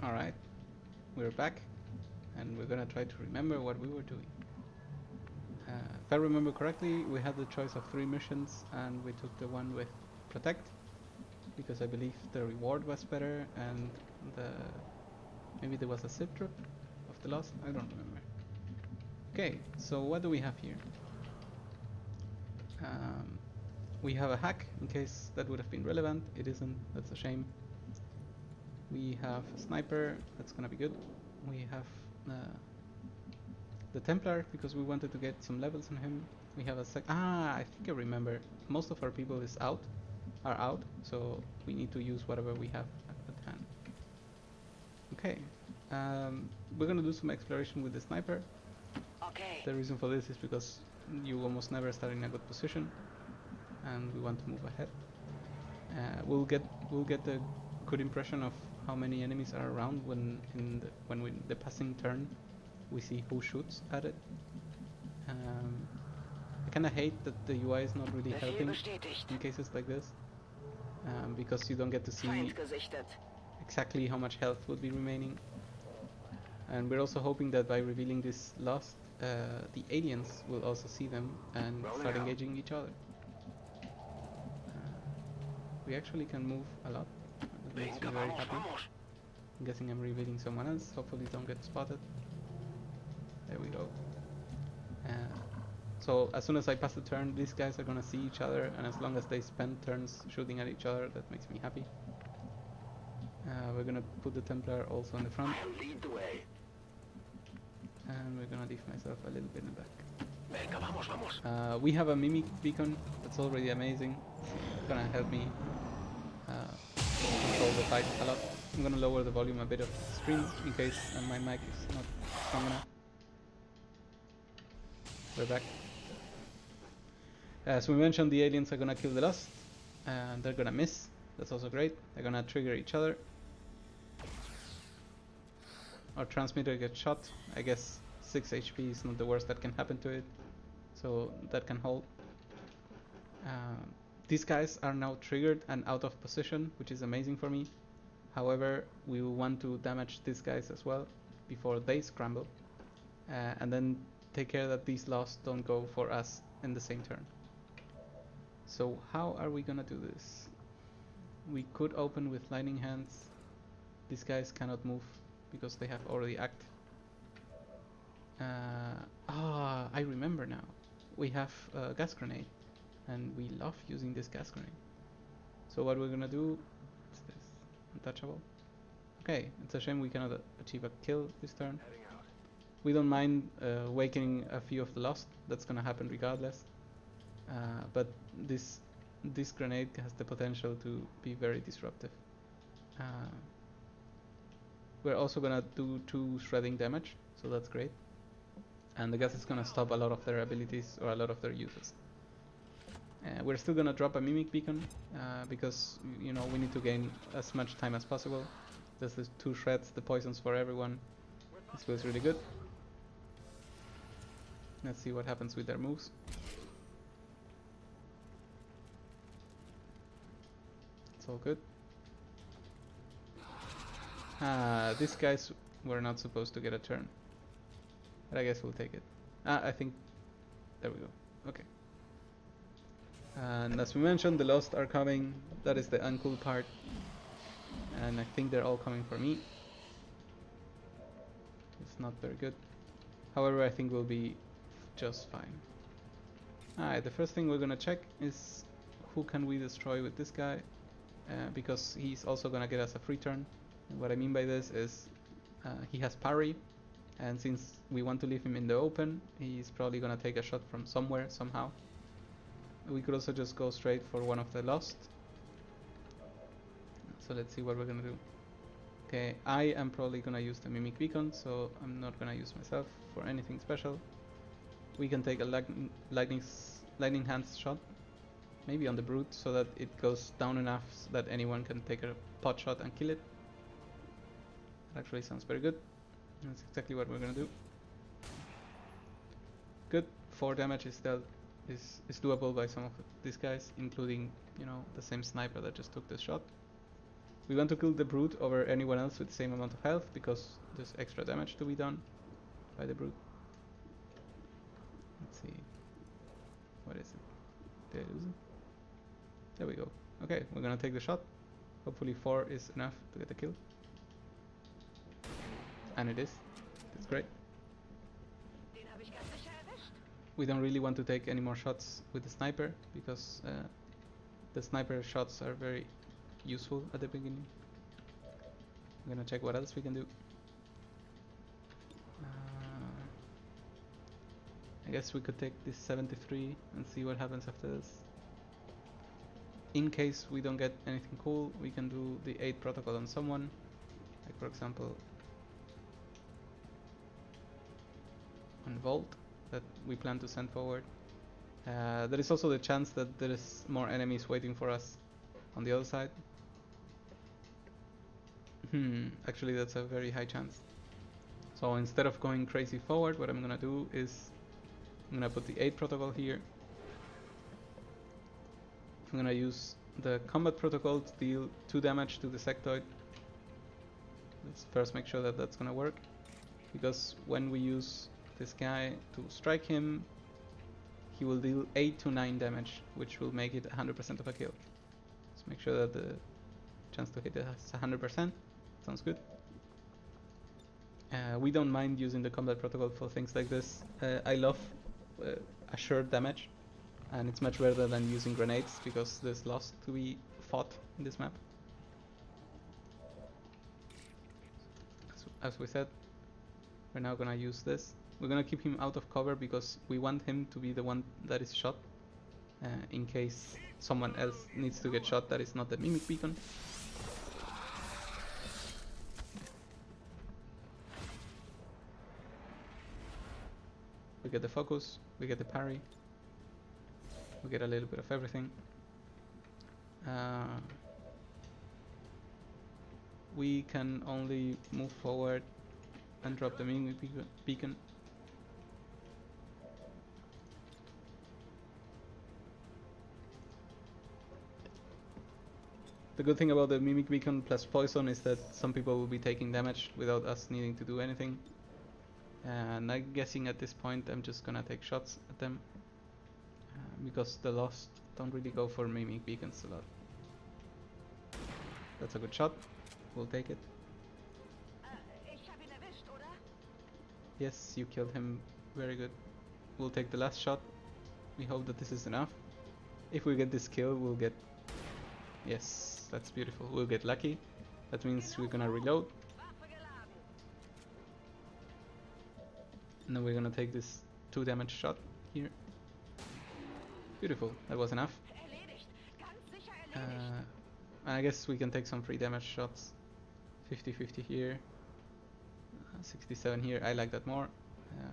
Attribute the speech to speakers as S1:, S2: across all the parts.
S1: Alright, we're back and we're gonna try to remember what we were doing. If I remember correctly, we had the choice of 3 missions and we took the one with Protect because I believe the reward was better and maybe there was a zip trip of the Lost, I don't remember. Okay, so what do we have here? We have a hack in case that would have been relevant. It isn't, that's a shame. We have a sniper, that's gonna be good. We have the Templar because we wanted to get some levels on him. We have a I think I remember. Most of our people are out, so we need to use whatever we have at hand. Okay, we're gonna do some exploration with the sniper.
S2: Okay.
S1: The reason for this is because you almost never start in a good position, and we want to move ahead. We'll get a good impression of how many enemies are around when the passing turn we see who shoots at it. I kinda hate that the UI is not really helping in cases like this, because you don't get to see exactly how much health will be remaining. And we're also hoping that by revealing this Lost, the aliens will also see them and start engaging each other. We actually can move a lot. That makes me very happy. I'm guessing I'm revealing someone else. Hopefully don't get spotted. There we go. So as soon as I pass the turn, these guys are gonna see each other, and as long as they spend turns shooting at each other, that makes me happy. We're gonna put the Templar also in the front.
S2: Lead the way.
S1: And we're gonna leave myself a little bit in the back.
S2: Venga, vamos, vamos.
S1: We have a mimic beacon that's already amazing. It's gonna help me control the fight a lot. I'm gonna lower the volume a bit of the stream in case my mic is not strong enough. We're back. As we mentioned, the aliens are gonna kill the Lost, and they're gonna miss. That's also great. They're gonna trigger each other. Our transmitter gets shot. I guess 6 HP is not the worst that can happen to it, so that can hold. These guys are now triggered and out of position, which is amazing for me. However, we will want to damage these guys as well before they scramble, and then take care that these Lost don't go for us in the same turn. So how are we gonna do this? We could open with lightning hands. These guys cannot move because they have already acted. I remember now. We have a gas grenade, and we love using this gas grenade. So what we're gonna do is this. Untouchable. Okay, it's a shame we cannot achieve a kill this turn. We don't mind awakening a few of the Lost. That's gonna happen regardless. But this grenade has the potential to be very disruptive. We're also gonna do 2 shredding damage, so that's great. And the gas is gonna stop a lot of their abilities or a lot of their uses. We're still gonna drop a mimic beacon because we need to gain as much time as possible. There's the 2 shreds, the poisons for everyone. This feels really good. Let's see what happens with their moves. It's all good. These guys were not supposed to get a turn, but I guess we'll take it. I think there we go. Okay. And as we mentioned, the Lost are coming. That is the uncool part, and I think they're all coming for me. It's not very good. However, I think we'll be just fine. Alright, the first thing we're gonna check is who can we destroy with this guy, because he's also gonna get us a free turn. And what I mean by this is he has parry, and since we want to leave him in the open, he's probably gonna take a shot from somewhere, somehow. We could also just go straight for one of the Lost. So let's see what we're gonna do. Okay, I am probably gonna use the Mimic Beacon, so I'm not gonna use myself for anything special. We can take a lightning hands shot, maybe on the brute, so that it goes down enough so that anyone can take a pot shot and kill it. That actually sounds very good. That's exactly what we're gonna do. Good. 4 damage is doable by some of these guys, including the same sniper that just took this shot. We want to kill the brute over anyone else with the same amount of health because there's extra damage to be done by the brute. Let's see. What is it? Did I lose it? There we go. Okay, we're gonna take the shot. Hopefully 4 is enough to get the kill. And it is. That's great. We don't really want to take any more shots with the sniper because the sniper shots are very useful at the beginning. I'm gonna check what else we can do. I guess we could take this 73 and see what happens after this. In case we don't get anything cool, we can do the 8 protocol on someone. Like for example, on Volt that we plan to send forward. There is also the chance that there is more enemies waiting for us on the other side. Actually that's a very high chance. So instead of going crazy forward, what I'm gonna do is I'm gonna put the 8 protocol here. I'm gonna use the combat protocol to deal 2 damage to the sectoid. Let's first make sure that that's gonna work, because when we use this guy to strike him, he will deal 8 to 9 damage, which will make it 100% of a kill. Let's make sure that the chance to hit it is 100%. Sounds good. We don't mind using the combat protocol for things like this. I love assured damage, and it's much better than using grenades because there's loss to be fought in this map. As we said, we're now gonna use this. We're gonna keep him out of cover because we want him to be the one that is shot, in case someone else needs to get shot that is not the mimic beacon. We get the focus, we get the parry, we get a little bit of everything. We can only move forward and drop the mimic beacon. The good thing about the mimic beacon plus poison is that some people will be taking damage without us needing to do anything. And I'm guessing at this point I'm just gonna take shots at them, because the Lost don't really go for mimic beacons a lot. That's a good shot. We'll take it. Yes, you killed him. Very good. We'll take the last shot. We hope that this is enough. If we get this kill, we'll get... Yes, that's beautiful. We'll get lucky. That means we're gonna reload. And then we're gonna take this 2 damage shot here. Beautiful, that was enough. I guess we can take some free damage shots. 50-50 here. 67 here, I like that more.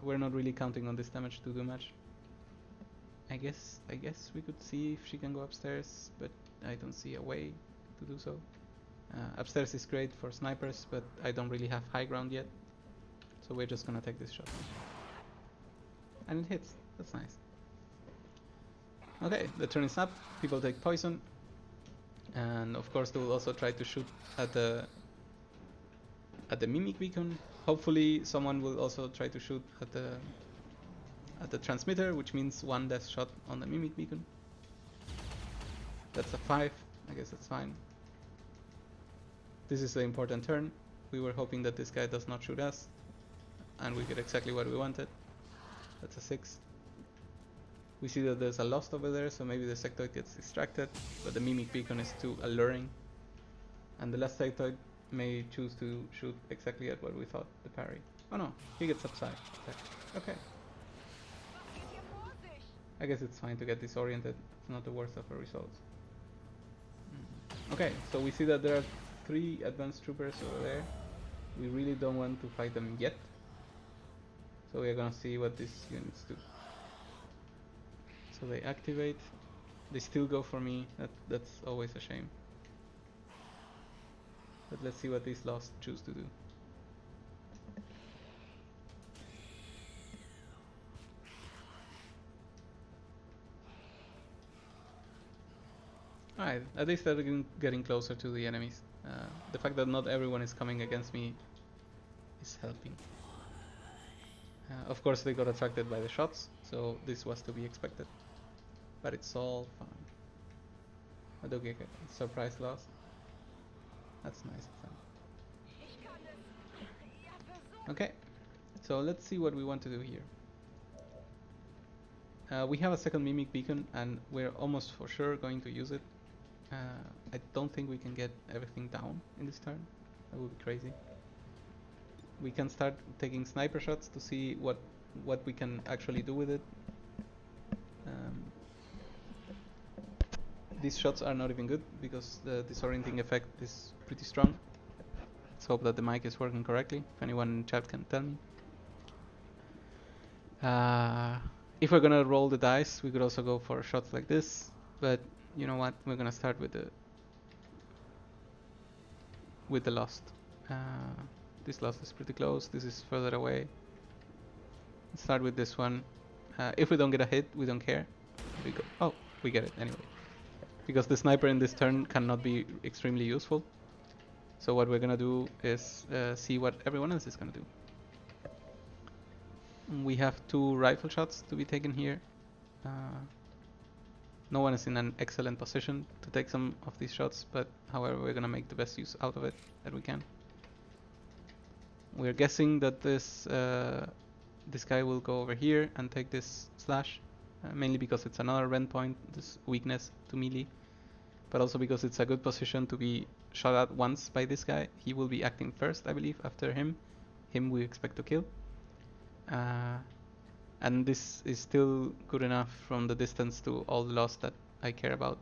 S1: We're not really counting on this damage to do much. I guess we could see if she can go upstairs, but I don't see a way to do so. Upstairs is great for snipers, but I don't really have high ground yet. So we're just gonna take this shot. And it hits. That's nice. Okay, the turn is up. People take poison. And of course they will also try to shoot at the mimic beacon. Hopefully someone will also try to shoot at the transmitter, which means 1 death shot on the mimic beacon. That's a 5. I guess that's fine. This is the important turn. We were hoping that this guy does not shoot us, and we get exactly what we wanted. That's a 6. We see that there's a Lost over there, so maybe the sectoid gets distracted, but the mimic beacon is too alluring. And the last sectoid may choose to shoot exactly at what we thought, the parry. Oh no, he gets upside. Okay. I guess it's fine to get disoriented. It's not the worst of our results. Okay, so we see that there are 3 advanced troopers over there. We really don't want to fight them yet. So we're gonna see what these units do. So they activate. They still go for me. That's always a shame. But let's see what these Lost choose to do. Alright, at least they're getting closer to the enemies. The fact that not everyone is coming against me is helping. Of course they got attracted by the shots, so this was to be expected. But it's all fine. Okay, surprise loss. That's nice of them. Okay, so let's see what we want to do here. We have a second mimic beacon and we're almost for sure going to use it. I don't think we can get everything down in this turn. That would be crazy. We can start taking sniper shots to see what we can actually do with it. These shots are not even good because the disorienting effect is pretty strong. Let's hope that the mic is working correctly. If anyone in chat can tell me. If we're gonna roll the dice, we could also go for shots like this. But you know what? We're gonna start with the lost. This lost is pretty close. This is further away. Let's start with this one. If we don't get a hit, we don't care. Oh, we get it anyway. Because the sniper in this turn cannot be extremely useful. So what we're gonna do is see what everyone else is gonna do. We have 2 rifle shots to be taken here. No one is in an excellent position to take some of these shots, but however we're gonna make the best use out of it that we can. We're guessing that this guy will go over here and take this slash, mainly because it's another rend point, this weakness to melee, but also because it's a good position to be shot at once by this guy. He will be acting first, I believe. After him we expect to kill. And this is still good enough from the distance to all the loss that I care about.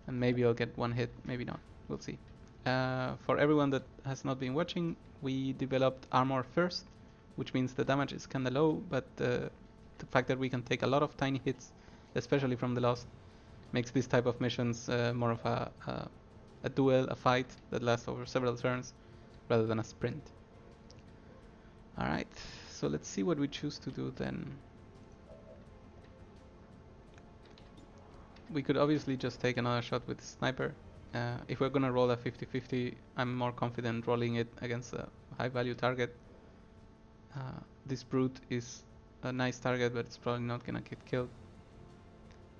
S1: And maybe I'll get one hit, maybe not. We'll see. For everyone that has not been watching, we developed armor first, which means the damage is kinda low, but the fact that we can take a lot of tiny hits, especially from the lost, makes this type of missions more of a duel, a fight that lasts over several turns, rather than a sprint. Alright, so let's see what we choose to do then. We could obviously just take another shot with sniper. If we're gonna roll a 50-50, I'm more confident rolling it against a high value target. This brute is a nice target, but it's probably not gonna get killed.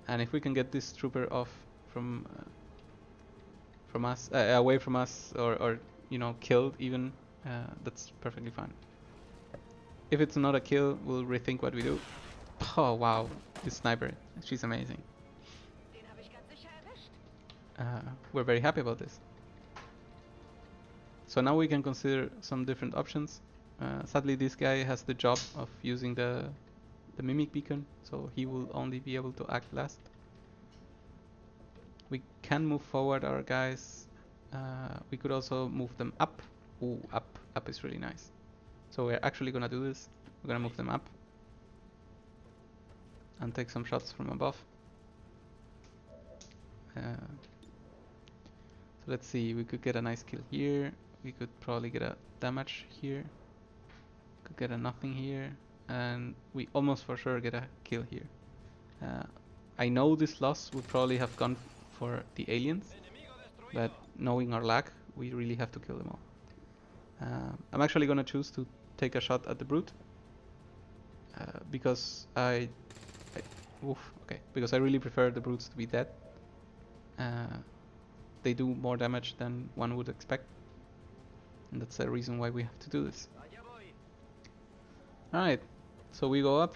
S1: And if we can get this trooper off from us, away from us, or you know, killed even, that's perfectly fine. If it's not a kill, we'll rethink what we do. Oh wow, this sniper, she's amazing. We're very happy about this. So now we can consider some different options. Sadly, this guy has the job of using the mimic beacon, so he will only be able to act last. We can move forward our guys. We could also move them up. Ooh, up is really nice. So we're actually gonna do this. We're gonna move them up and take some shots from above. So let's see, we could get a nice kill here. We could probably get a damage here. Could get a nothing here. And we almost for sure get a kill here. I know this loss would probably have gone for the aliens, but knowing our luck, we really have to kill them all. I'm actually gonna choose to take a shot at the brute because because I really prefer the brutes to be dead. They do more damage than one would expect, and that's the reason why we have to do this. Alright, so we go up.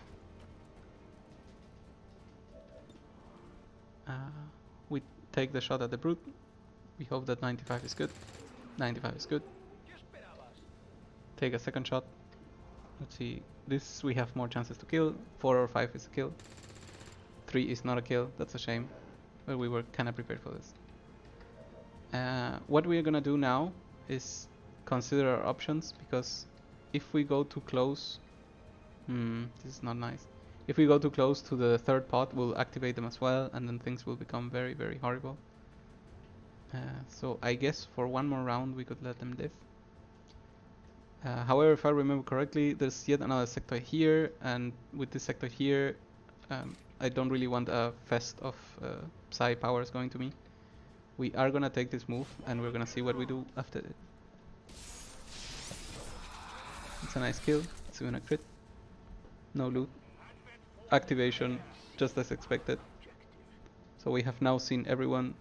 S1: We take the shot at the brute. We hope that 95 is good. 95 is good. Take a second shot. Let's see, this we have more chances to kill. 4 or 5 is a kill. 3 is not a kill, that's a shame. But we were kinda prepared for this. What we're gonna do now is consider our options, because if we go too close, this is not nice. If we go too close to the third pod, we'll activate them as well, and then things will become very, very horrible. So I guess for one more round we could let them live. However, if I remember correctly, there's yet another sector here, and with this sector here, I don't really want a fest of psi powers going to me. We are gonna take this move and we're gonna see what we do after it. It's a nice kill. It's even a crit. No loot. Activation, just as expected. So we have now seen everyone.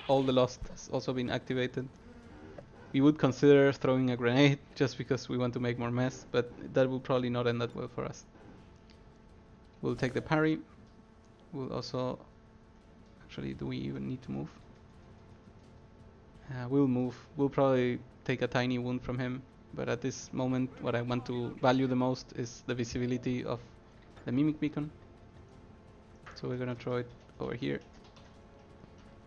S1: All the lost has also been activated. We would consider throwing a grenade just because we want to make more mess, but that will probably not end that well for us. We'll take the parry. We'll also... Actually, do we even need to move? We'll move. We'll probably take a tiny wound from him, but at this moment what I want to value the most is the visibility of the mimic beacon. So we're gonna throw it over here.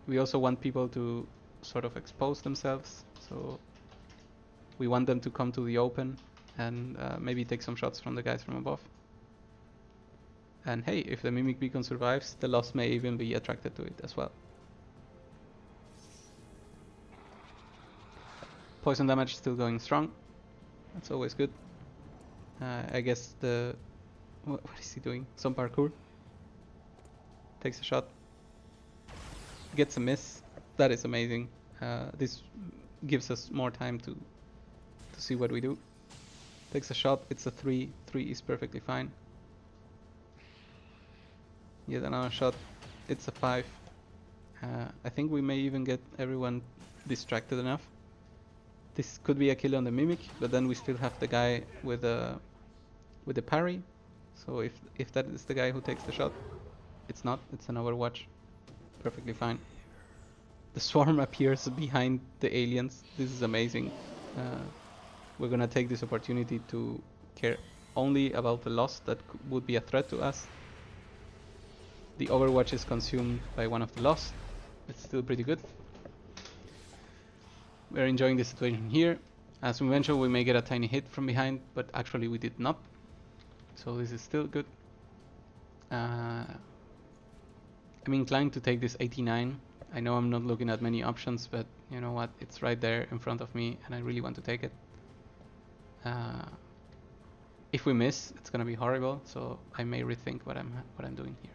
S1: We also want people to sort of expose themselves, so we want them to come to the open and maybe take some shots from the guys from above. And hey, if the mimic beacon survives, the lost may even be attracted to it as well. Poison damage still going strong. That's always good. I guess the... What is he doing? Some parkour. Takes a shot. Gets a miss. That is amazing. This gives us more time to see what we do. Takes a shot. It's a 3. 3 is perfectly fine. Yet another shot. It's a 5. I think we may even get everyone distracted enough. This could be a kill on the mimic, but then we still have the guy with the parry. So if that is the guy who takes the shot, it's not. It's an Overwatch. Perfectly fine. The swarm appears behind the aliens. This is amazing. We're gonna take this opportunity to care only about the lost that would be a threat to us. The Overwatch is consumed by one of the lost. It's still pretty good. We're enjoying the situation here. As we mentioned, we may get a tiny hit from behind, but actually we did not. So this is still good. I'm inclined to take this 89. I know I'm not looking at many options, but you know what? It's right there in front of me and I really want to take it. If we miss, it's gonna be horrible, so I may rethink what I'm doing here.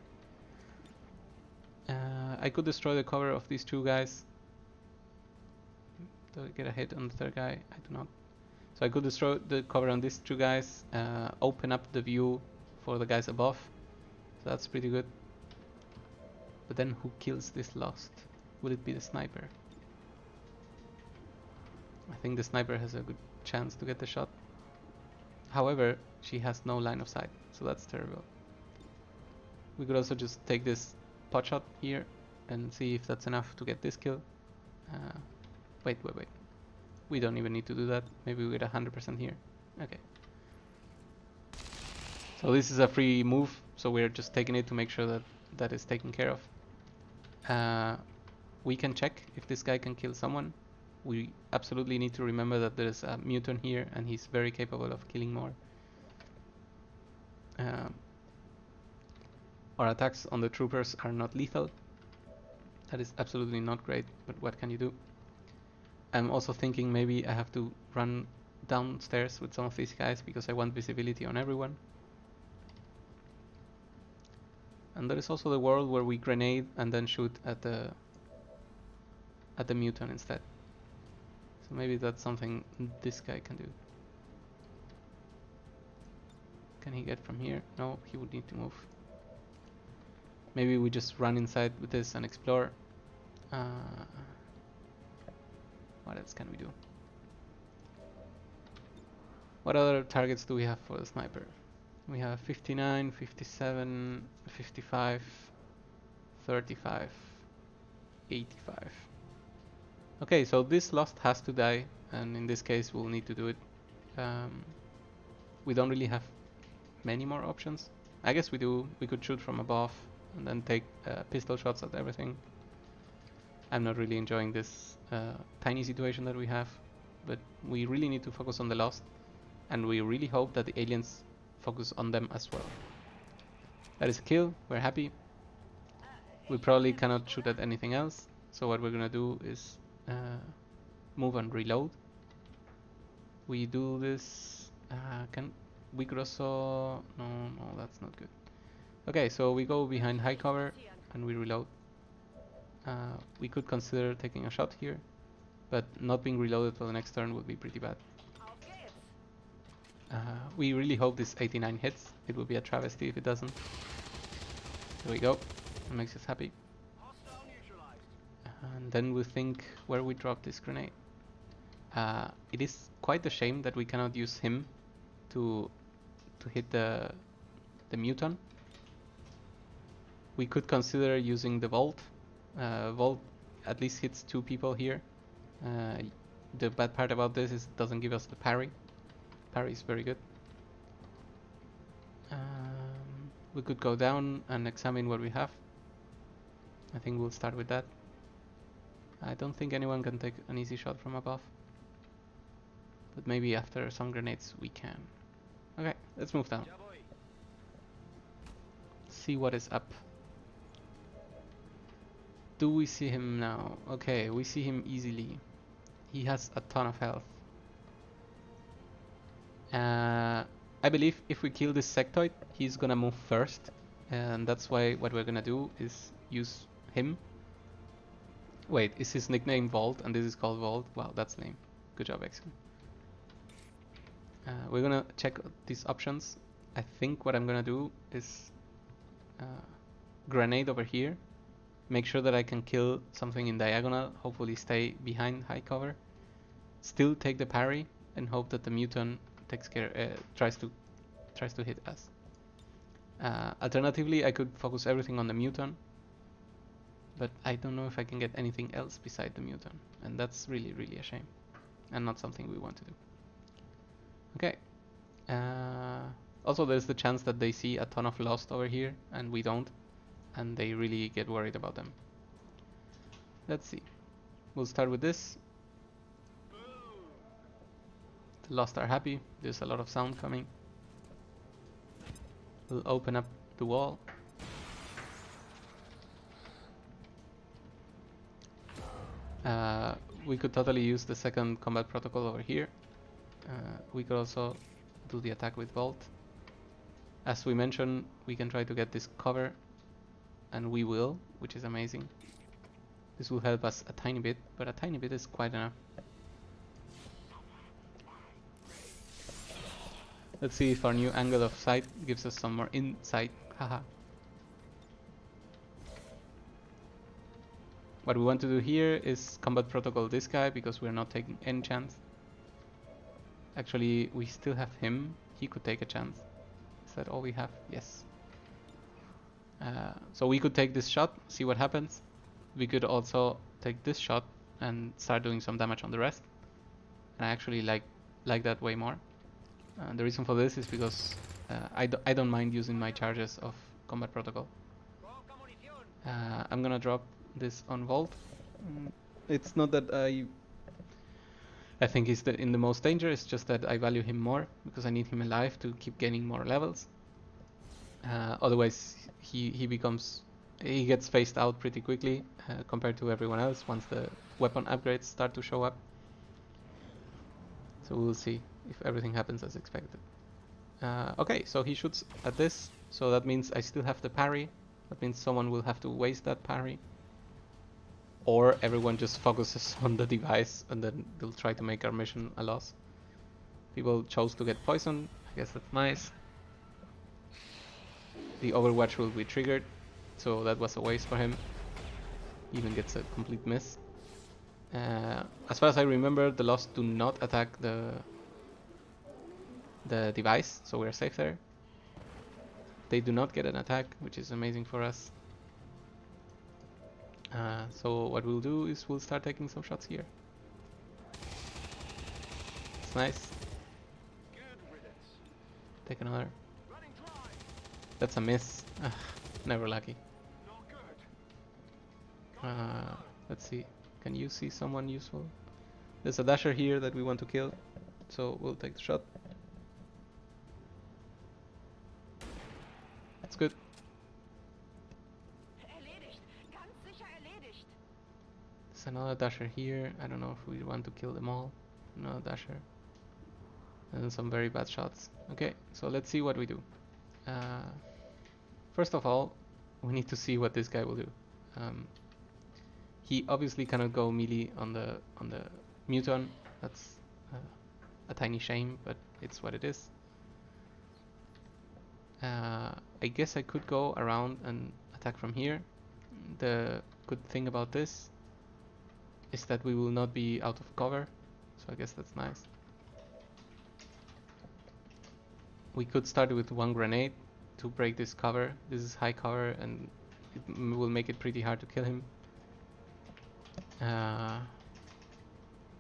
S1: I could destroy the cover of these two guys. Do I get a hit on the third guy? I do not. So I could destroy the cover on these two guys, open up the view for the guys above. So that's pretty good. But then who kills this lost? Would it be the sniper? I think the sniper has a good chance to get the shot. However, she has no line of sight, so that's terrible. We could also just take this pot shot here and see if that's enough to get this kill. Wait. We don't even need to do that. Maybe we get 100% here. Okay. So this is a free move, so we're just taking it to make sure that that is taken care of. We can check if this guy can kill someone. We absolutely need to remember that there's a mutant here and he's very capable of killing more. Our attacks on the troopers are not lethal. That is absolutely not great, but what can you do? I'm also thinking maybe I have to run downstairs with some of these guys because I want visibility on everyone. And there is also the world where we grenade and then shoot at the mutant instead. So maybe that's something this guy can do. Can he get from here? No, he would need to move. Maybe we just run inside with this and explore. What else can we do? What other targets do we have for the sniper? We have 59, 57, 55, 35, 85. Okay, so this lost has to die, and in this case we'll need to do it. We don't really have many more options. I guess we do. We could shoot from above and then take pistol shots at everything. I'm not really enjoying this tiny situation that we have, but we really need to focus on the lost, and we really hope that the aliens focus on them as well. That is a kill. We're happy. We probably cannot shoot at anything else, so what we're gonna do is move and reload. We do this. We could also... No, that's not good. Okay, so we go behind high cover and we reload. We could consider taking a shot here, but not being reloaded for the next turn would be pretty bad. We really hope this 89 hits. It would be a travesty if it doesn't. There we go. That makes us happy. And then we think where we drop this grenade. It is quite a shame that we cannot use him to hit the mutant. We could consider using the Vault. Vault at least hits 2 people here. The bad part about this is it doesn't give us the parry. Parry is very good. We could go down and examine what we have. I think we'll start with that. I don't think anyone can take an easy shot from above. But maybe after some grenades we can. Okay, let's move down. See what is up. Do we see him now? Okay, we see him easily. He has a ton of health. I believe if we kill this sectoid, he's gonna move first. And that's why what we're gonna do is use him. Wait, is his nickname Vault and this is called Vault? Wow, that's lame. Good job, Xcom. We're gonna check these options. I think what I'm gonna do is grenade over here. Make sure that I can kill something in diagonal. Hopefully stay behind high cover. Still take the parry and hope that the mutant takes care, tries to hit us. Alternatively, I could focus everything on the mutant, but I don't know if I can get anything else beside the mutant, and that's really, really a shame, and not something we want to do. Okay. Also, there's the chance that they see a ton of Lost over here, and we don't, and they really get worried about them. Let's see. We'll start with this. The Lost are happy. There's a lot of sound coming. We'll open up the wall. We could totally use the second combat protocol over here. We could also do the attack with Vault. As we mentioned, we can try to get this cover, and we will, which is amazing. This will help us a tiny bit, but a tiny bit is quite enough. Let's see if our new angle of sight gives us some more insight. Haha. What we want to do here is combat protocol this guy because we're not taking any chance. Actually, we still have him. He could take a chance. Is that all we have? Yes. So we could take this shot, see what happens. We could also take this shot and start doing some damage on the rest. And I actually like that way more. The reason for this is because I don't mind using my charges of combat protocol. I'm gonna drop this on Vault. It's not that I think he's in the most danger, it's just that I value him more because I need him alive to keep gaining more levels. Otherwise he gets phased out pretty quickly compared to everyone else once the weapon upgrades start to show up. So we'll see if everything happens as expected. Okay, so he shoots at this, so that means I still have the parry. That means someone will have to waste that parry. Or everyone just focuses on the device and then they'll try to make our mission a loss. People chose to get poisoned, I guess that's nice. The Overwatch will be triggered, so that was a waste for him. He even gets a complete miss. As far as I remember, the Lost do not attack the device, so we're safe there. They do not get an attack, which is amazing for us. So what we'll do is we'll start taking some shots here. It's nice. Take another. That's a miss. Ugh, never lucky. Let's see. Can you see someone useful? There's a dasher here that we want to kill, so we'll take the shot. That's good. There's another dasher here. I don't know if we want to kill them all. Another dasher. And some very bad shots. Okay, so let's see what we do. First of all, we need to see what this guy will do. He obviously cannot go melee on the Muton. That's a tiny shame, but it's what it is. I guess I could go around and attack from here. The good thing about this is that we will not be out of cover, so I guess that's nice. We could start with one grenade to break this cover. This is high cover and it will make it pretty hard to kill him.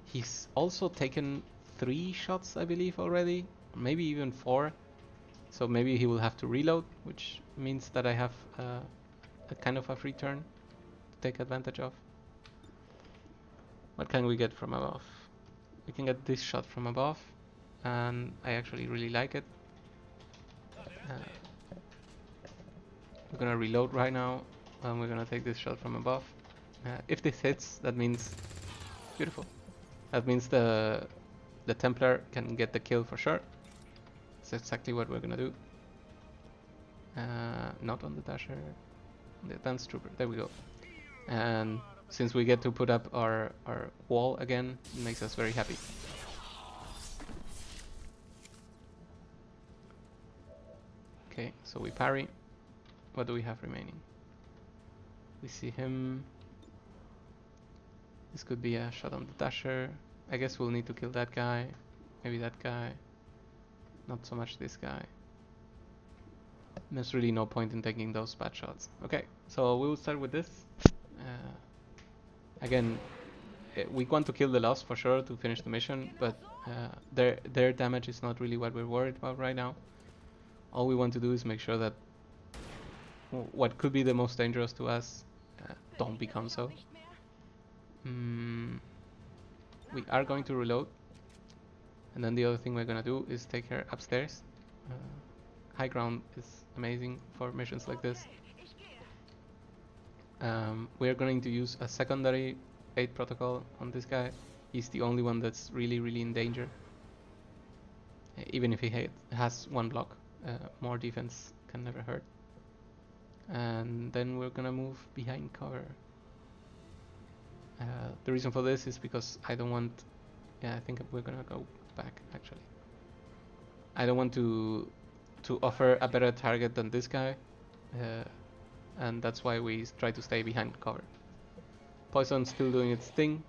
S1: He's also taken 3 shots, I believe, already, maybe even 4. So maybe he will have to reload, which means that I have a kind of a free turn to take advantage of. What can we get from above? We can get this shot from above, and I actually really like it. We're gonna reload right now, and we're gonna take this shot from above. If this hits, that means beautiful. That means the Templar can get the kill for sure. That's exactly what we're gonna do. Not on the Dasher, the Advanced Trooper. There we go. And since we get to put up our wall again, it makes us very happy. Okay, so we parry. What do we have remaining? We see him. This could be a shot on the Dasher. I guess we'll need to kill that guy. Maybe that guy. Not so much this guy. There's really no point in taking those bad shots. Okay, so we will start with this. Again, we want to kill the Lost for sure to finish the mission, but their damage is not really what we're worried about right now. All we want to do is make sure that what could be the most dangerous to us don't become so. We are going to reload, and then the other thing we're gonna do is take her upstairs. High ground is amazing for missions like this. We are going to use a secondary aid protocol on this guy. He's the only one that's really in danger. Even if he has 1 block, more defense can never hurt. And then we're gonna move behind cover. The reason for this is because I don't want... Yeah, I think we're gonna go back actually. I don't want to offer a better target than this guy, and that's why we try to stay behind cover. Poison's still doing its thing.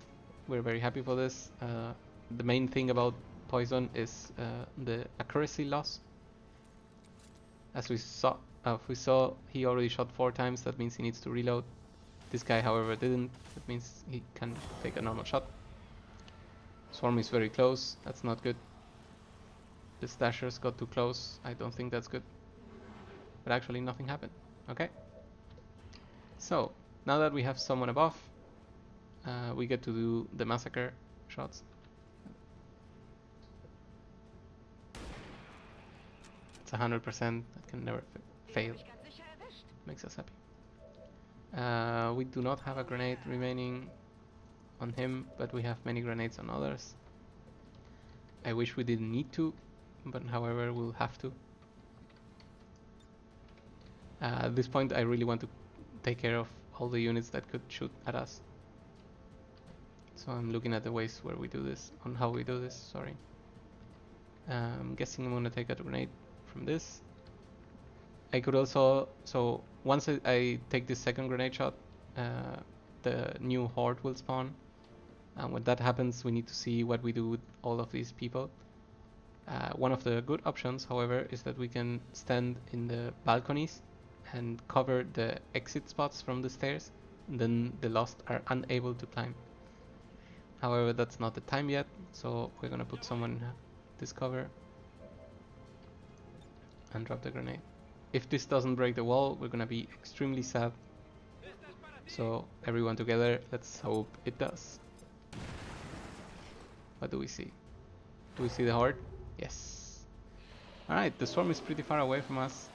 S1: We're very happy for this. The main thing about Poison is the accuracy loss. As we saw, he already shot 4 times. That means he needs to reload. This guy, however, didn't. That means he can take a normal shot. Swarm is very close. That's not good. The Stashers got too close. I don't think that's good. But actually nothing happened. Okay. So, now that we have someone above, we get to do the massacre shots. It's 100%. That can never fail. Makes us happy. We do not have a grenade remaining on him, but we have many grenades on others. I wish we didn't need to, but however we'll have to. At this point I really want to take care of all the units that could shoot at us. So I'm looking at the ways where we do this, on how we do this, sorry. I'm guessing I'm gonna take a grenade from this. I could also, so once I take this second grenade shot, the new horde will spawn. And when that happens, we need to see what we do with all of these people. One of the good options, however, is that we can stand in the balconies and cover the exit spots from the stairs. And then the Lost are unable to climb. However, that's not the time yet, so we're gonna put someone in this cover and drop the grenade. If this doesn't break the wall, we're gonna be extremely sad. So everyone together, let's hope it does. What do we see? Do we see the horde? Yes. Alright, the swarm is pretty far away from us.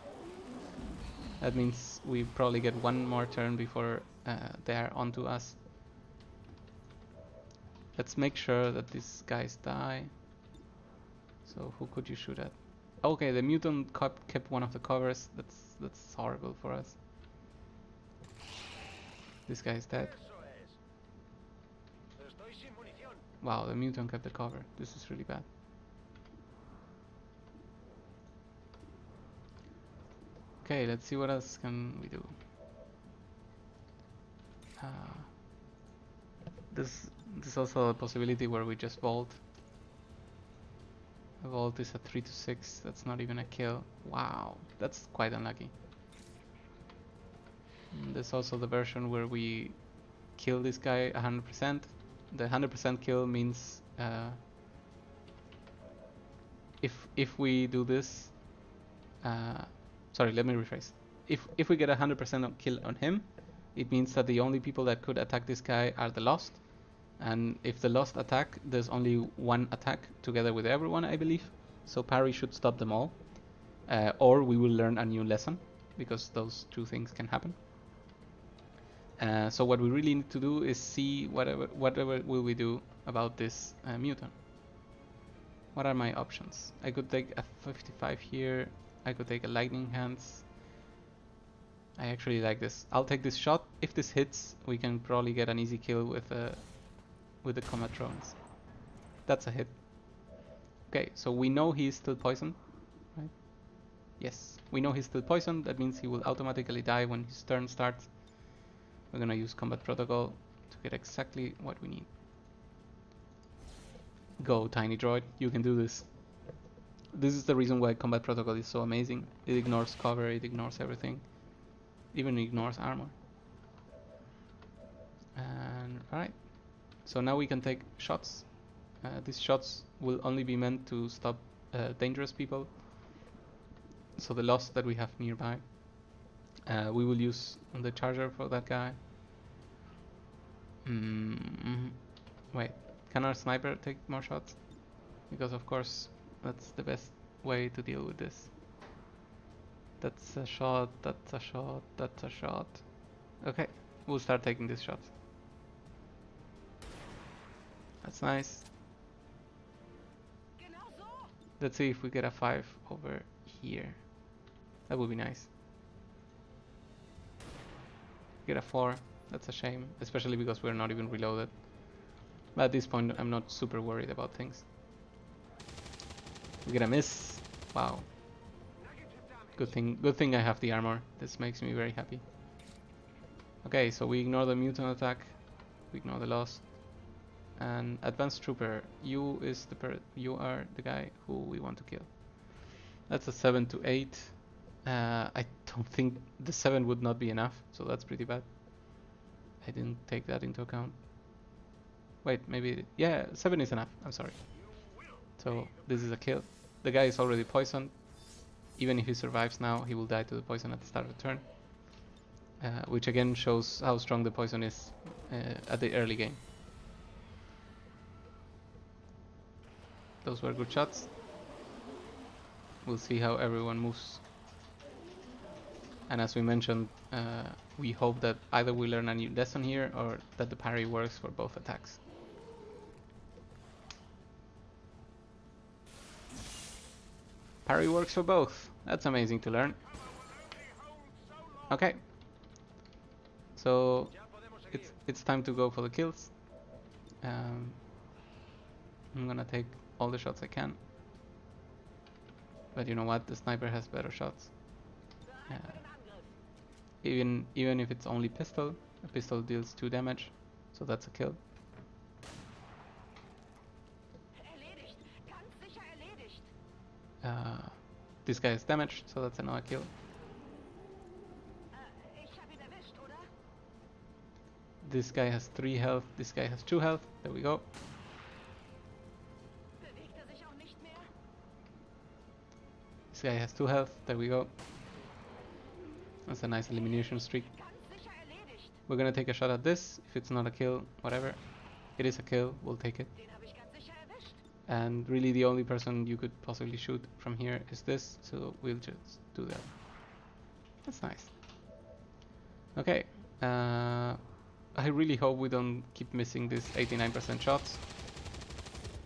S1: That means we probably get one more turn before they are onto us. Let's make sure that these guys die. So who could you shoot at? Okay, the mutant kept one of the covers. That's horrible for us. This guy is dead. Wow, the mutant kept the cover. This is really bad. Okay, let's see what else can we do. There's also a possibility where we just vault. A vault is a 3 to 6. That's not even a kill. Wow, that's quite unlucky. There's also the version where we kill this guy 100%. The 100% kill means if we do this, sorry, let me rephrase. If we get 100% kill on him, it means that the only people that could attack this guy are the Lost. And if the Lost attack, there's only one attack together with everyone, I believe. So parry should stop them all. Or we will learn a new lesson, because those two things can happen. So what we really need to do is see whatever will we do about this mutant. What are my options? I could take a 55 here. I could take a lightning hands. I actually like this. I'll take this shot. If this hits, we can probably get an easy kill with the combat drones. That's a hit. Okay, so we know he's still poisoned, right? Yes, we know he's still poisoned. That means he will automatically die when his turn starts. We're gonna use combat protocol to get exactly what we need. Go, tiny droid, you can do this. This is the reason why combat protocol is so amazing. It ignores cover, it ignores everything. Even ignores armor. And alright. So now we can take shots. These shots will only be meant to stop dangerous people. So the Lost that we have nearby. We will use the charger for that guy. Wait, can our sniper take more shots? Because of course that's the best way to deal with this. That's a shot, that's a shot, that's a shot. Okay, we'll start taking these shots. That's nice. Let's see if we get a 5 over here. That would be nice. Get a 4. That's a shame, especially because we're not even reloaded. But at this point, I'm not super worried about things. We get a miss. Wow. Good thing I have the armor. This makes me very happy. Okay, so we ignore the mutant attack. We ignore the Lost. And advanced trooper, you are the guy who we want to kill. That's a 7 to 8. I don't think the 7 would not be enough, so that's pretty bad. I didn't take that into account. Wait, maybe, yeah, 7 is enough, I'm sorry. So this is a kill. The guy is already poisoned. Even if he survives now, he will die to the poison at the start of the turn. Which again shows how strong the poison is at the early game. Those were good shots. We'll see how everyone moves. And as we mentioned, we hope that either we learn a new lesson here or that the parry works for both attacks. Parry works for both. That's amazing to learn. Okay. So it's time to go for the kills. I'm gonna take all the shots I can. But you know what? The sniper has better shots. Even if it's only pistol, a pistol deals 2 damage, so that's a kill. This guy is damaged, so that's another kill. This guy has 3 health, this guy has 2 health, there we go. This guy has 2 health, there we go. That's a nice elimination streak. We're gonna take a shot at this. If it's not a kill, whatever. It is a kill, we'll take it. And really the only person you could possibly shoot from here is this, so we'll just do that. That's nice. Okay, I really hope we don't keep missing these 89% shots,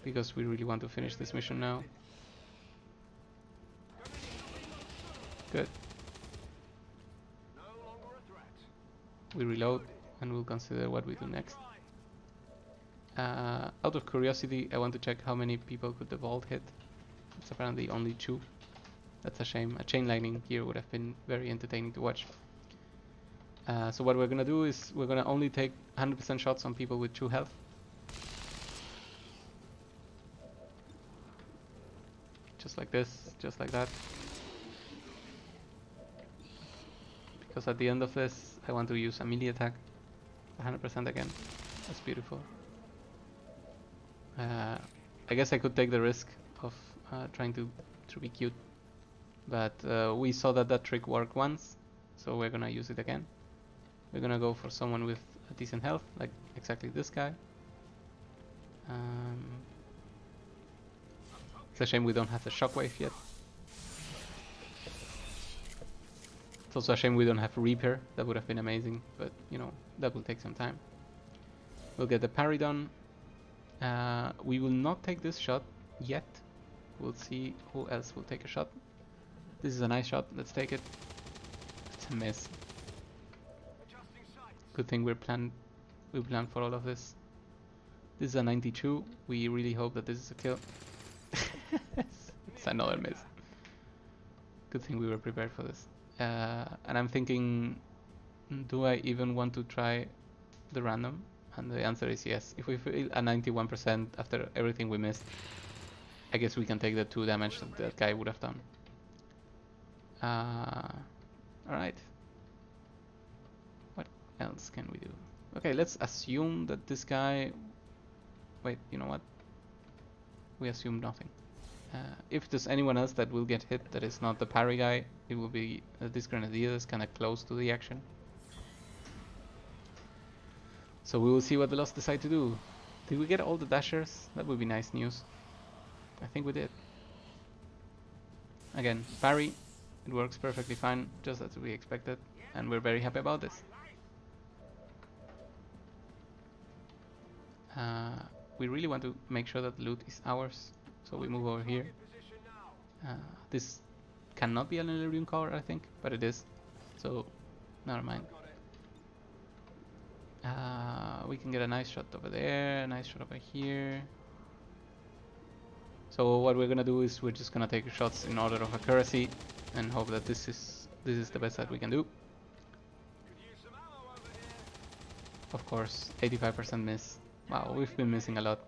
S1: because we really want to finish this mission now. Good. We reload and we'll consider what we do next. Out of curiosity, I want to check how many people could the vault hit. It's apparently only 2. That's a shame. A chain lightning here would have been very entertaining to watch. So what we're gonna do is we're gonna only take 100% shots on people with 2 health. Just like this, just like that. Because at the end of this, I want to use a melee attack. 100% again. That's beautiful. I guess I could take the risk of trying to be cute. But we saw that that trick worked once, so we're gonna use it again. We're gonna go for someone with a decent health, like exactly this guy. It's a shame we don't have the shockwave yet. It's also a shame we don't have Reaper. That would have been amazing, but you know, that will take some time. We'll get the parry done. We will not take this shot yet. We'll see who else will take a shot. This is a nice shot. Let's take it. It's a miss. Good thing we planned for all of this. This is a 92. We really hope that this is a kill. It's another miss. Good thing we were prepared for this. And I'm thinking, do I even want to try the random? And the answer is yes. If we feel a 91% after everything we missed, I guess we can take the 2 damage that guy would have done. Alright. What else can we do? Okay, let's assume that this guy... Wait, you know what? We assume nothing. If there's anyone else that will get hit that is not the parry guy, it will be this grenadier that's kind of close to the action. So we will see what the Lost decide to do. Did we get all the dashers? That would be nice news. I think we did. Again, parry. It works perfectly fine, just as we expected, and we're very happy about this. We really want to make sure that the loot is ours, so we move over here. This cannot be an Illyrian cover, I think, but it is, so never mind. We can get a nice shot over there, a nice shot over here. So what we're gonna do is we're just gonna take shots in order of accuracy and hope that this is the best that we can do. Of course, 85% miss. Wow, we've been missing a lot.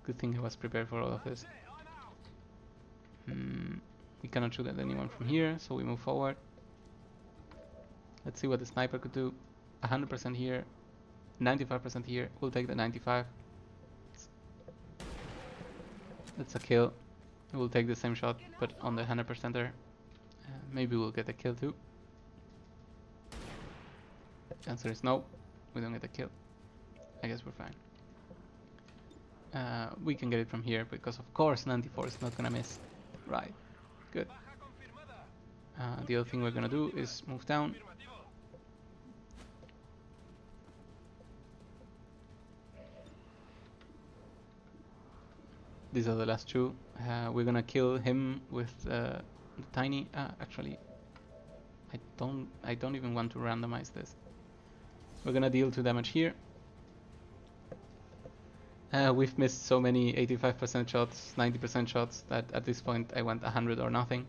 S1: Good thing I was prepared for all of this. We cannot shoot at anyone from here, so we move forward. Let's see what the sniper could do. 100% here, 95% here. We'll take the 95. That's a kill. We'll take the same shot, but on the 100%er. Maybe we'll get a kill too. The answer is no. We don't get a kill. I guess we're fine. We can get it from here because of course 94 is not gonna miss. Right. Good. The other thing we're gonna do is move down. These are the last 2. We're gonna kill him with the tiny. Actually, I don't even want to randomize this. We're gonna deal 2 damage here. We've missed so many 85% shots, 90% shots that at this point I want 100 or nothing.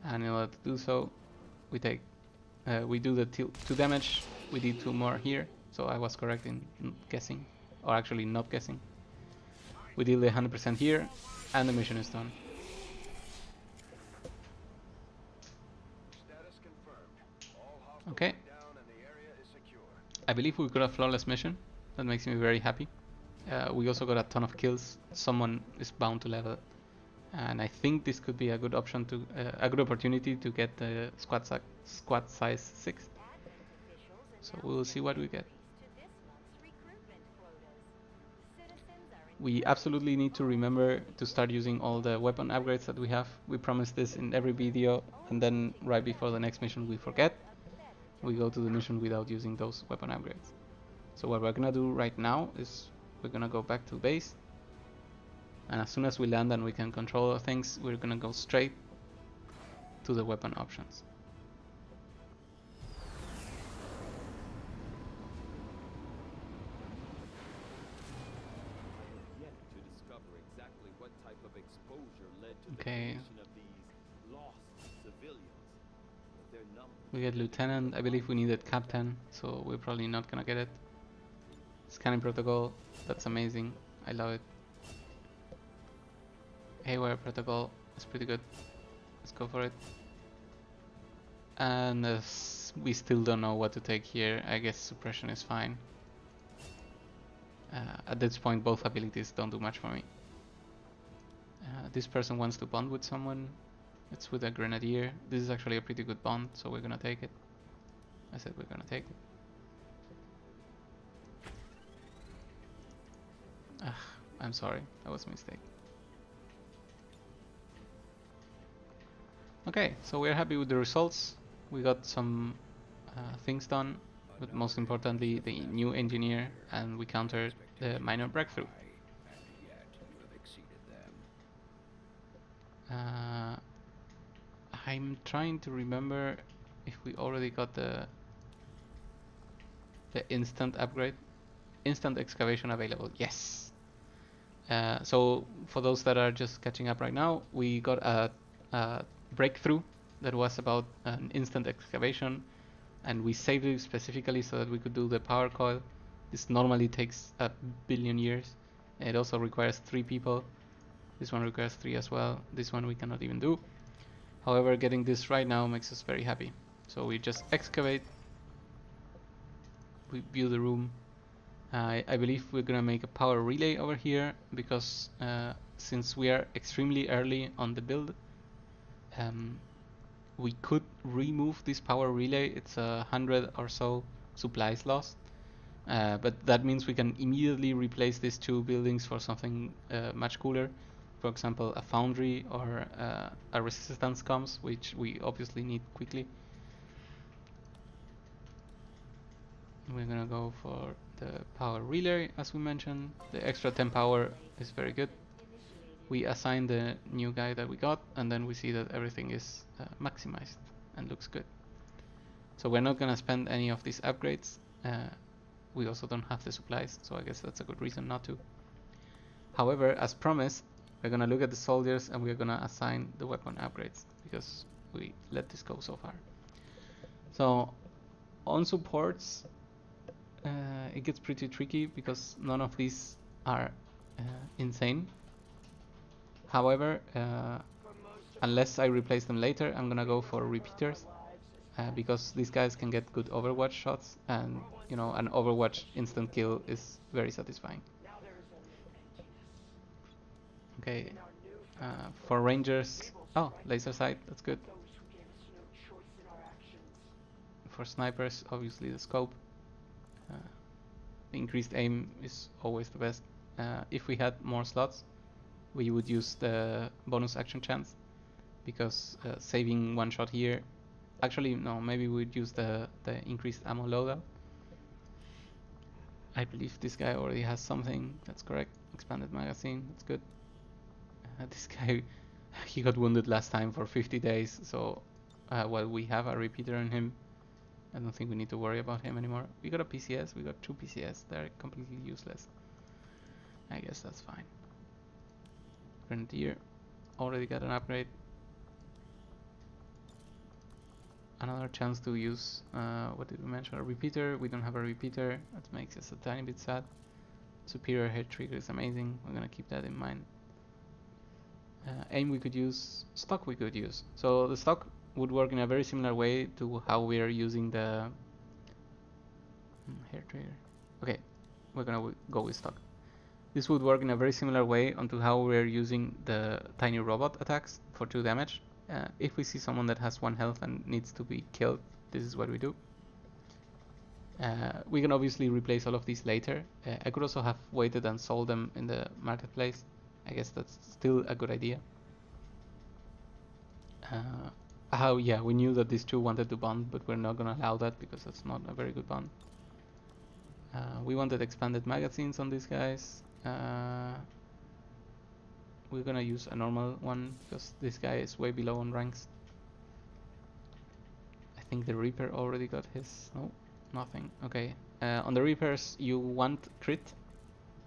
S1: And in order to do so, we do the 2 damage. We did 2 more here, so I was correct in guessing, or actually not guessing. We deal the 100% here, and the mission is done. Okay. I believe we got a flawless mission. That makes me very happy. We also got a ton of kills. Someone is bound to level, and I think this could be a good option to a good opportunity to get the squad size 6. So we'll see what we get. We absolutely need to remember to start using all the weapon upgrades that we have. We promised this in every video, and then right before the next mission we forget. We go to the mission without using those weapon upgrades. So what we're gonna do right now is we're gonna go back to base, and as soon as we land and we can control things, we're gonna go straight to the weapon options. Okay. We get lieutenant. I believe we needed captain, so we're probably not gonna get it. Scanning protocol. That's amazing. I love it. Haywire protocol. That's pretty good. Let's go for it. And we still don't know what to take here. I guess suppression is fine. At this point, both abilities don't do much for me. This person wants to bond with someone. It's with a grenadier. This is actually a pretty good bond, so we're gonna take it. I said we're gonna take it. I'm sorry, that was a mistake. Okay, so we're happy with the results. We got some things done, but most importantly the new engineer, and we countered the minor breakthrough. I'm trying to remember if we already got the instant upgrade. Instant excavation available, yes. So for those that are just catching up right now, we got a breakthrough that was about an instant excavation, and we saved it specifically so that we could do the power coil. This normally takes 1 billion years. It also requires 3 people. This one requires 3 as well. This one we cannot even do. However, getting this right now makes us very happy. So we just excavate, we view the room. I believe we're gonna make a power relay over here because since we are extremely early on the build, we could remove this power relay. It's 100 or so supplies lost, but that means we can immediately replace these 2 buildings for something much cooler. For example, a foundry or a resistance comms, which we obviously need quickly. We're gonna go for the power relay, as we mentioned. The extra 10 power is very good. We assign the new guy that we got, and then we see that everything is maximized and looks good. So we're not gonna spend any of these upgrades. We also don't have the supplies, so I guess that's a good reason not to. However, as promised, we're gonna look at the soldiers and we're gonna assign the weapon upgrades because we let this go so far. So on supports, it gets pretty tricky because none of these are insane. However, unless I replace them later, I'm gonna go for repeaters because these guys can get good Overwatch shots, and you know, an Overwatch instant kill is very satisfying. Okay, for Rangers, oh, laser sight, that's good. For snipers, obviously the scope. Increased aim is always the best. If we had more slots, we would use the bonus action chance, because saving 1 shot here, actually no, maybe we'd use the increased ammo loadout. I believe this guy already has something, that's correct. Expanded magazine, that's good. This guy, he got wounded last time for 50 days, so while we have a repeater on him, I don't think we need to worry about him anymore. We got a PCS, we got 2 PCS, they're completely useless. I guess that's fine. Grenadier, already got an upgrade. Another chance to use, what did we mention? A repeater. We don't have a repeater, that makes us a tiny bit sad. Superior head trigger is amazing, we're gonna keep that in mind. Aim we could use, stock we could use. So the stock would work in a very similar way to how we are using the hair trigger. Okay, we're gonna go with stock. This would work in a very similar way onto how we're using the tiny robot attacks for 2 damage. If we see someone that has 1 health and needs to be killed, this is what we do. We can obviously replace all of these later. I could also have waited and sold them in the marketplace. I guess that's still a good idea. Yeah, we knew that these 2 wanted to bond, but we're not gonna allow that because that's not a very good bond. We wanted expanded magazines on these guys. We're gonna use a normal one because this guy is way below on ranks. I think the Reaper already got his. No, nothing. Okay. On the Reapers, you want crit.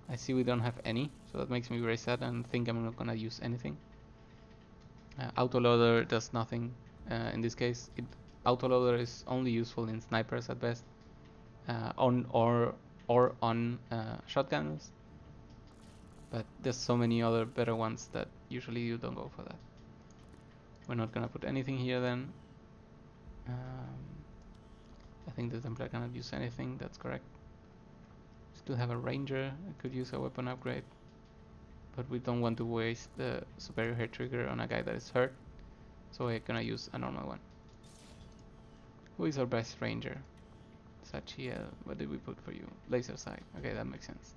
S1: I see we don't have any, so that makes me very sad and think I'm not gonna use anything. Autoloader does nothing in this case. Autoloader is only useful in snipers at best, on or on shotguns. But there's so many other better ones that usually you don't go for that. We're not gonna put anything here then. I think the Templar cannot use anything, that's correct. Still have a Ranger, I could use a weapon upgrade. But we don't want to waste the superior hair trigger on a guy that is hurt. So we're gonna use a normal one. Who is our best Ranger? Sachiel, what did we put for you? Laser sight, okay, that makes sense.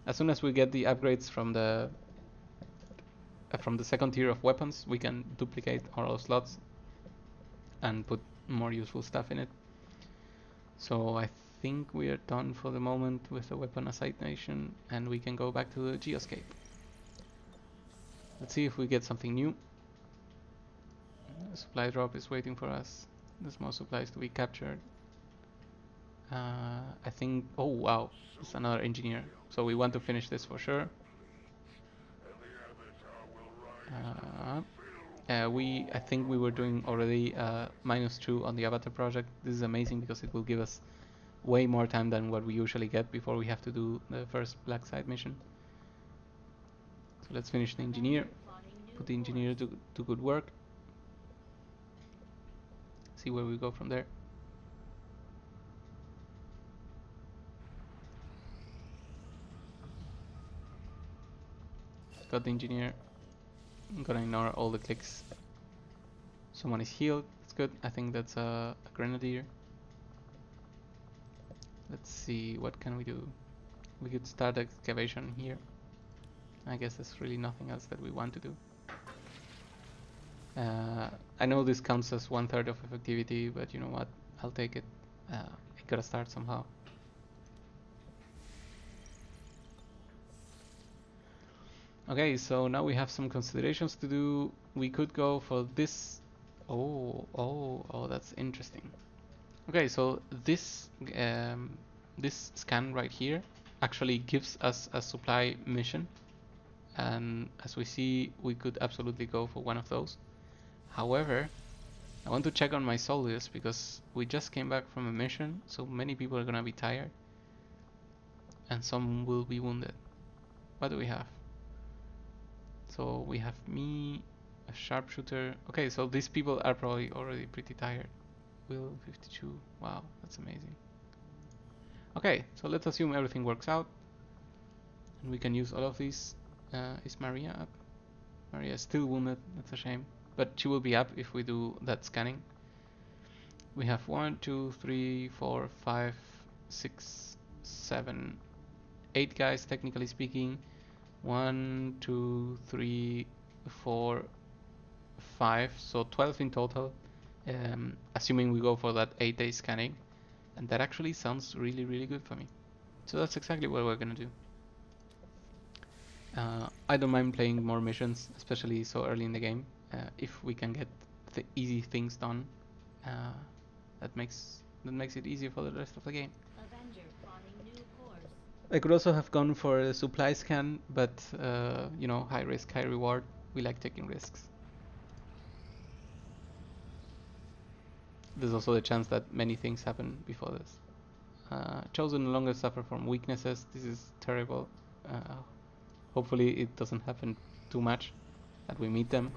S1: As soon as we get the upgrades from the second tier of weapons, we can duplicate all slots and put more useful stuff in it. So I think we are done for the moment with the weapon assignation, and we can go back to the geoscape. Let's see if we get something new. The supply drop is waiting for us. There's more supplies to be captured. I think, oh wow, it's another engineer. So we want to finish this for sure. I think we were doing already -2 on the Avatar project. This is amazing because it will give us way more time than what we usually get before we have to do the first black site mission. So let's finish the engineer, put the engineer to good work, see where we go from there. Got the engineer. I'm gonna ignore all the clicks. Someone is healed, that's good. I think that's a grenadier. Let's see, what can we do? We could start excavation here. I guess there's really nothing else that we want to do. I know this counts as 1/3 of effectivity, but you know what? I'll take it. I gotta start somehow. Okay, so now we have some considerations to do. We could go for this. Oh, that's interesting. Okay, so this scan right here actually gives us a supply mission, and as we see, we could absolutely go for one of those. However, I want to check on my soldiers because we just came back from a mission, so many people are gonna be tired and some will be wounded. What do we have? So we have me, a sharpshooter. Okay, so these people are probably already pretty tired. Will 52. Wow, that's amazing. Okay, so let's assume everything works out and we can use all of these. Is Maria up? Maria is still wounded, that's a shame. But she will be up if we do that scanning. We have 1, 2, 3, 4, 5, 6, 7, 8 guys technically speaking. 1, 2, 3, 4, 5, so 12 in total, assuming we go for that 8-day scanning, and that actually sounds really, really good for me. So that's exactly what we're gonna do. I don't mind playing more missions, especially so early in the game. If we can get the easy things done, that makes it easier for the rest of the game. I could also have gone for a supply scan, but you know, high risk, high reward. We like taking risks. There's also the chance that many things happen before this. Chosen no longer suffer from weaknesses. This is terrible. Hopefully it doesn't happen too much that we meet them.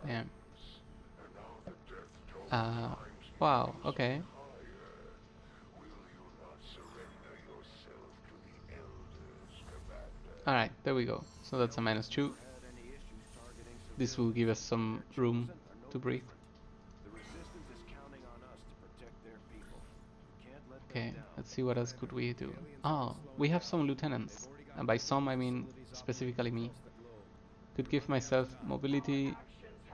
S1: Yeah. Wow, okay. Alright, there we go. So that's a -2. This will give us some room to breathe. Okay, let's see what else could we do. Oh, we have some lieutenants. And by some I mean specifically me. Could give myself mobility.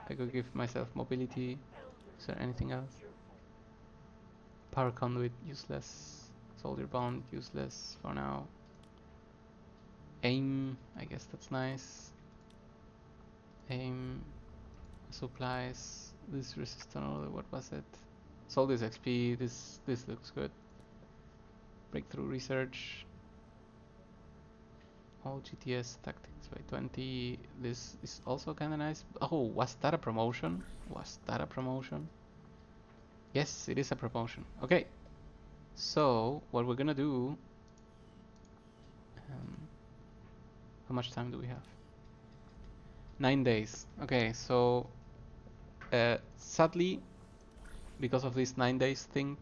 S1: I could give myself mobility. Is there anything else? Power conduit, useless. Soldier bond, useless for now. Aim, I guess that's nice. Aim, supplies, this resistant order, what was it? Soldiers XP, this looks good. Breakthrough research. All GTS tactics by 20. This is also kind of nice. Oh, was that a promotion? Was that a promotion? Yes, it is a promotion. Okay. So, what we're gonna do... how much time do we have? 9 days. Okay, so... sadly, because of this 9 days thing,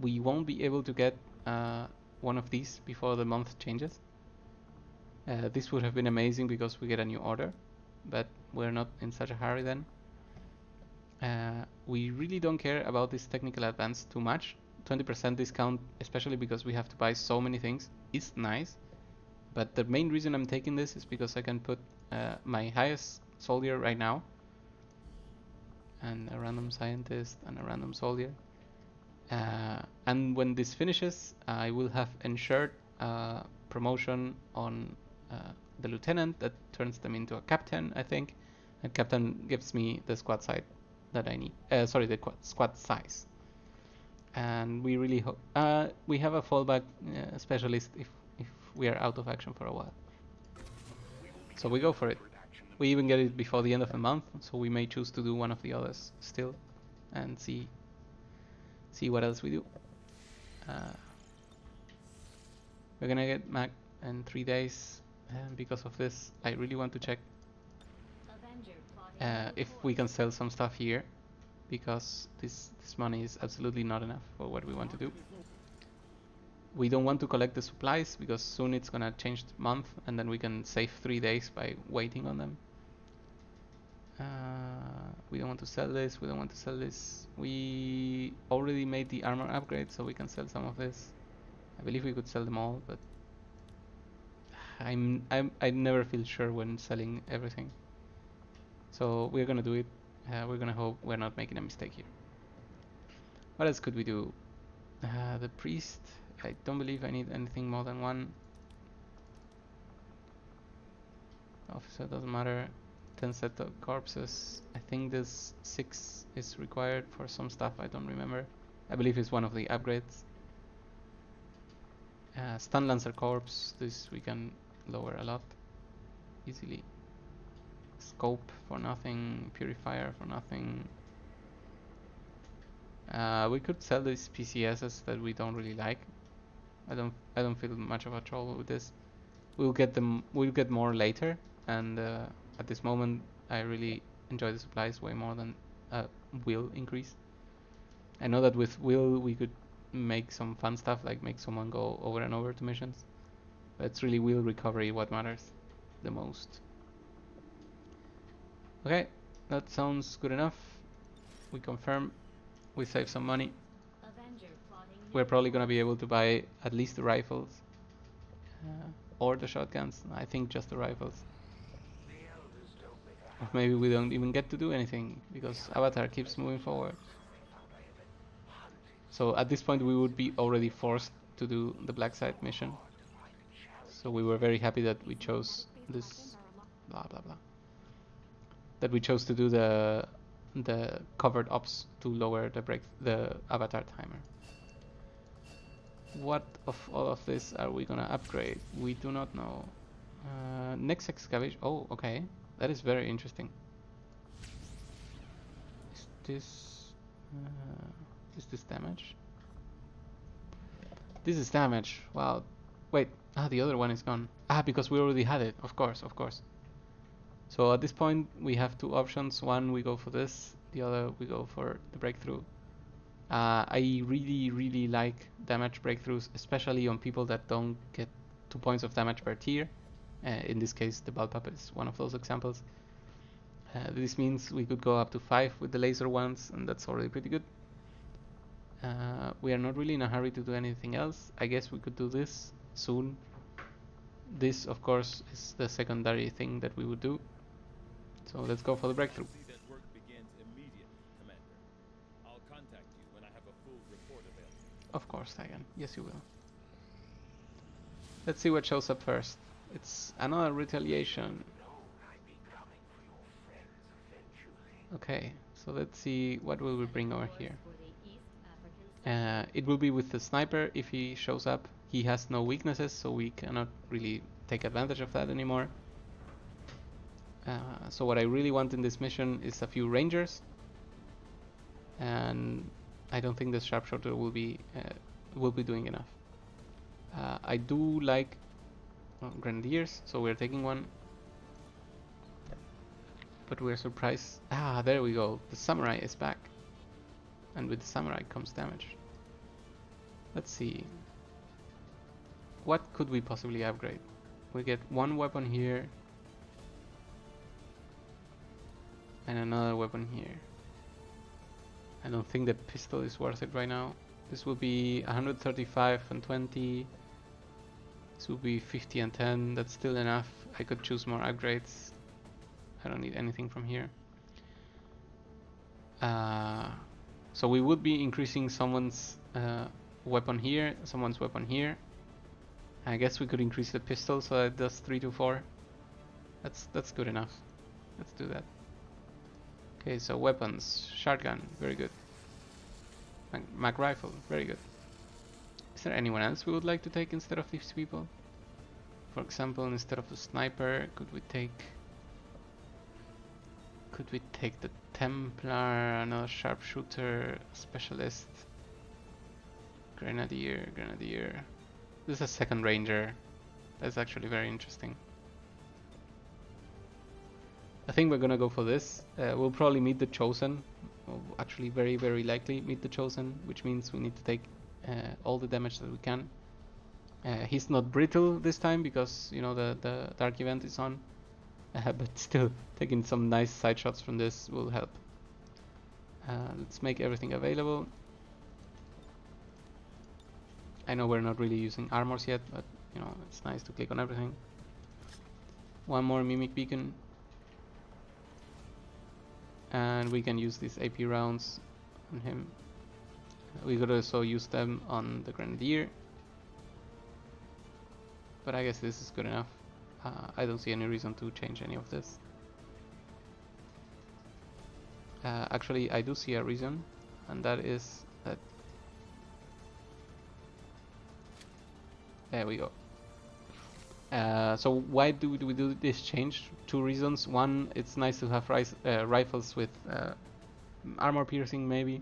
S1: we won't be able to get one of these before the month changes. This would have been amazing because we get a new order, but we're not in such a hurry then. We really don't care about this technical advance too much. 20% discount, especially because we have to buy so many things, is nice. But the main reason I'm taking this is because I can put my highest soldier right now, and a random scientist and a random soldier. And when this finishes, I will have ensured promotion on the lieutenant that turns them into a captain, I think. And captain gives me the squad size that I need. Sorry, the squad size. And we really hope we have a fallback specialist if we are out of action for a while. So we go for it. We even get it before the end of the month, so we may choose to do one of the others still, and see what else we do. We're gonna get Mac in 3 days, and because of this, I really want to check if we can sell some stuff here, because this money is absolutely not enough for what we want to do. We don't want to collect the supplies because soon it's gonna change the month, and then we can save 3 days by waiting on them. We don't want to sell this. We don't want to sell this. We already made the armor upgrade, so we can sell some of this. I believe we could sell them all, but I never feel sure when selling everything. So we're gonna do it. We're gonna hope we're not making a mistake here. What else could we do? The priest. I don't believe I need anything more than one. Officer doesn't matter. 10 set of corpses. I think this 6 is required for some stuff. I don't remember. I believe it's one of the upgrades. Stun Lancer Corpse. This we can lower a lot easily. Scope for nothing. Purifier for nothing. We could sell these PCSs that we don't really like. I don't feel much of a trouble with this. We'll get them. We'll get more later, and at this moment, I really enjoy the supplies way more than will increase. I know that with will we could make some fun stuff, like make someone go over and over to missions, but it's really will recovery what matters the most. Okay, that sounds good enough. We confirm. We save some money. We're probably gonna be able to buy at least the rifles or the shotguns. I think just the rifles. Or maybe we don't even get to do anything because Avatar keeps moving forward. So at this point we would be already forced to do the Black Site mission. So we were very happy that we chose this blah blah blah. That we chose to do the covered ops to lower the Avatar timer. What of all of this are we gonna upgrade? We do not know. Next excavation. Oh, okay. That is very interesting. Is this damage? This is damage. Wow. Wait. The other one is gone. Because we already had it. Of course, of course. So at this point we have two options. One, we go for this. The other, we go for the breakthrough. I really like damage breakthroughs, especially on people that don't get 2 points of damage per tier. In this case, the Ball Puppet is one of those examples. This means we could go up to 5 with the laser ones, and that's already pretty good. We are not really in a hurry to do anything else. I guess we could do this soon. This, of course, is the secondary thing that we would do. So let's go for the breakthrough. Of course, Tigan. Yes, you will. Let's see what shows up first. It's another retaliation. Okay, so let's see what will we bring over here. It will be with the sniper if he shows up. He has no weaknesses, so we cannot really take advantage of that anymore. So what I really want in this mission is a few rangers, and I don't think the sharpshooter will be doing enough. I do like grenadiers, so we're taking one, but we're surprised. Ah, there we go. The samurai is back, and with the samurai comes damage. Let's see. What could we possibly upgrade? We get one weapon here and another weapon here. I don't think the pistol is worth it right now. This will be 135 and 20. This will be 50 and 10. That's still enough. I could choose more upgrades. I don't need anything from here. So we would be increasing someone's weapon here, someone's weapon here. I guess we could increase the pistol so that it does 3 to 4. That's good enough. Let's do that. Okay, so weapons, shotgun, very good. Mag rifle, very good. Is there anyone else we would like to take instead of these people? For example, instead of the sniper, could we take the Templar, another sharpshooter, specialist, grenadier. This is a second ranger. That's actually very interesting. I think we're gonna go for this. We'll probably meet the chosen. Well, actually, very, very likely meet the chosen, which means we need to take all the damage that we can. He's not brittle this time because you know the dark event is on, but still taking some nice side shots from this will help. Let's make everything available. I know we're not really using armors yet, but you know it's nice to click on everything. One more mimic beacon, and we can use these AP rounds on him. We could also use them on the grenadier, but I guess this is good enough. I don't see any reason to change any of this. Actually, I do see a reason, and that is that. There we go. So why do we do this change? Two reasons. One, it's nice to have rifles with armor piercing maybe,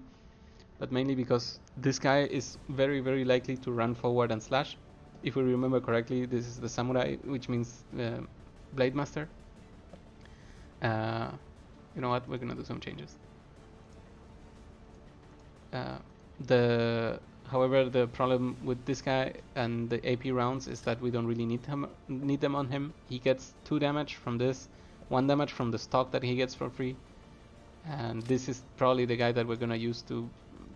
S1: but mainly because this guy is very, very likely to run forward and slash. If we remember correctly, this is the samurai, which means blade master. You know what? We're gonna do some changes. However, the problem with this guy and the AP rounds is that we don't really need them on him. He gets 2 damage from this, 1 damage from the stock that he gets for free, and this is probably the guy that we're gonna use to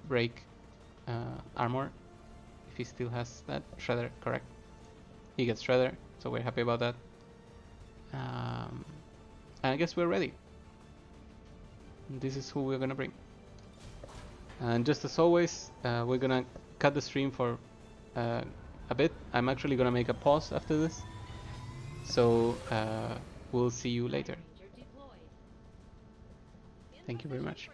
S1: break armor. If he still has that shredder, correct? He gets shredder, so we're happy about that. And I guess we're ready. This is who we're gonna bring. And just as always, we're gonna cut the stream for a bit. I'm actually gonna make a pause after this, so we'll see you later. Thank you very much.